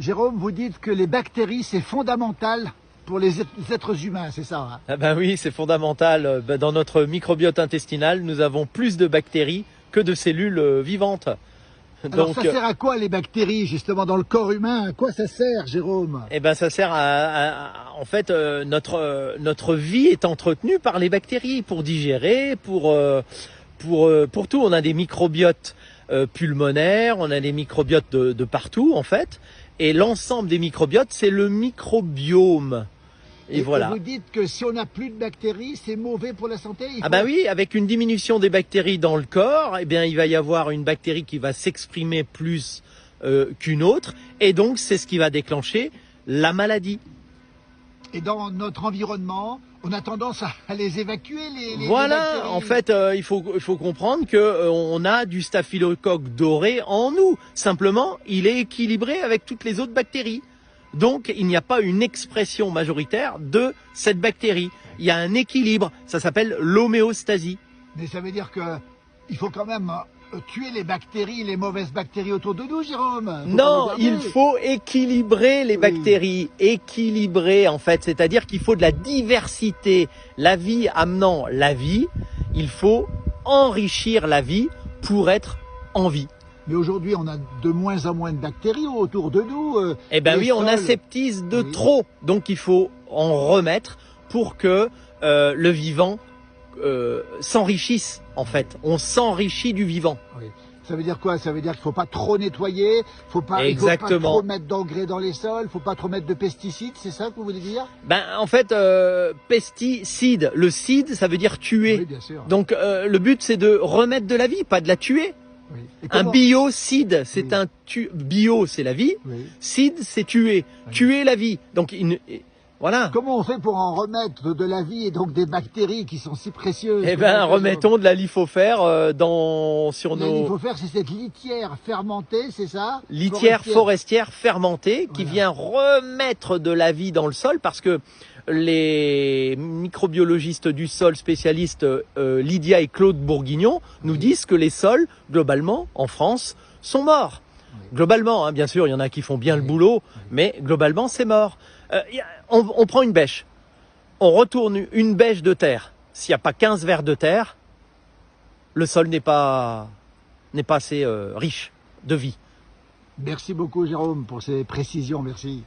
Jérôme, vous dites que les bactéries, c'est fondamental pour les êtres humains, c'est ça, hein? Ah ben oui, c'est fondamental. Dans notre microbiote intestinal, nous avons plus de bactéries que de cellules vivantes. Alors ça sert à quoi les bactéries, justement, dans le corps humain? À quoi ça sert, Jérôme? Eh ben, ça sert en fait, notre vie est entretenue par les bactéries pour digérer, pour tout. On a des microbiotes pulmonaires, on a des microbiotes de partout, en fait. Et l'ensemble des microbiotes, c'est le microbiome. Et voilà. Vous dites que si on n'a plus de bactéries, c'est mauvais pour la santé? Ah ben oui, avec une diminution des bactéries dans le corps, eh bien, il va y avoir une bactérie qui va s'exprimer plus qu'une autre. Et donc, c'est ce qui va déclencher la maladie. Et dans notre environnement, on a tendance à les évacuer, les voilà, bactéries. En fait, il faut comprendre que on a du staphylocoque doré en nous. Simplement, il est équilibré avec toutes les autres bactéries. Donc, il n'y a pas une expression majoritaire de cette bactérie. Il y a un équilibre. Ça s'appelle l'homéostasie. Mais ça veut dire que il faut quand même tuer les bactéries, les mauvaises bactéries autour de nous, Jérôme. Non, il faut équilibrer les bactéries. Équilibrer, en fait, c'est-à-dire qu'il faut de la diversité. La vie amenant la vie, il faut enrichir la vie pour être en vie. Mais aujourd'hui, on a de moins en moins de bactéries autour de nous. Eh ben oui, on aseptise de trop. Donc, il faut en remettre pour que le vivant s'enrichisse, en fait. On s'enrichit du vivant. Oui. Ça veut dire quoi? Ça veut dire qu'il ne faut pas trop nettoyer, il ne faut pas trop mettre d'engrais dans les sols, il ne faut pas trop mettre de pesticides, c'est ça que vous voulez dire? Ben, en fait, pesticide, le cide, ça veut dire tuer. Oui, bien sûr. Donc, le but, c'est de remettre de la vie, pas de la tuer. Oui. Un biocide, c'est bio, c'est la vie. Oui. Cide, c'est tuer. Oui. Tuer la vie. Donc, voilà. Comment on fait pour en remettre de la vie et donc des bactéries qui sont si précieuses? Eh ben, remettons de la lithofère sur nos... La lithofère, c'est cette litière fermentée, c'est ça? Litière forestière fermentée qui vient remettre de la vie dans le sol parce que les microbiologistes du sol spécialistes Lydia et Claude Bourguignon nous disent que les sols, globalement, en France, sont morts. Globalement, hein, bien sûr, il y en a qui font bien le boulot, mais globalement, c'est mort. On prend une bêche, on retourne une bêche de terre. S'il n'y a pas 15 vers de terre, le sol n'est pas assez riche de vie. Merci beaucoup, Jérôme, pour ces précisions. Merci.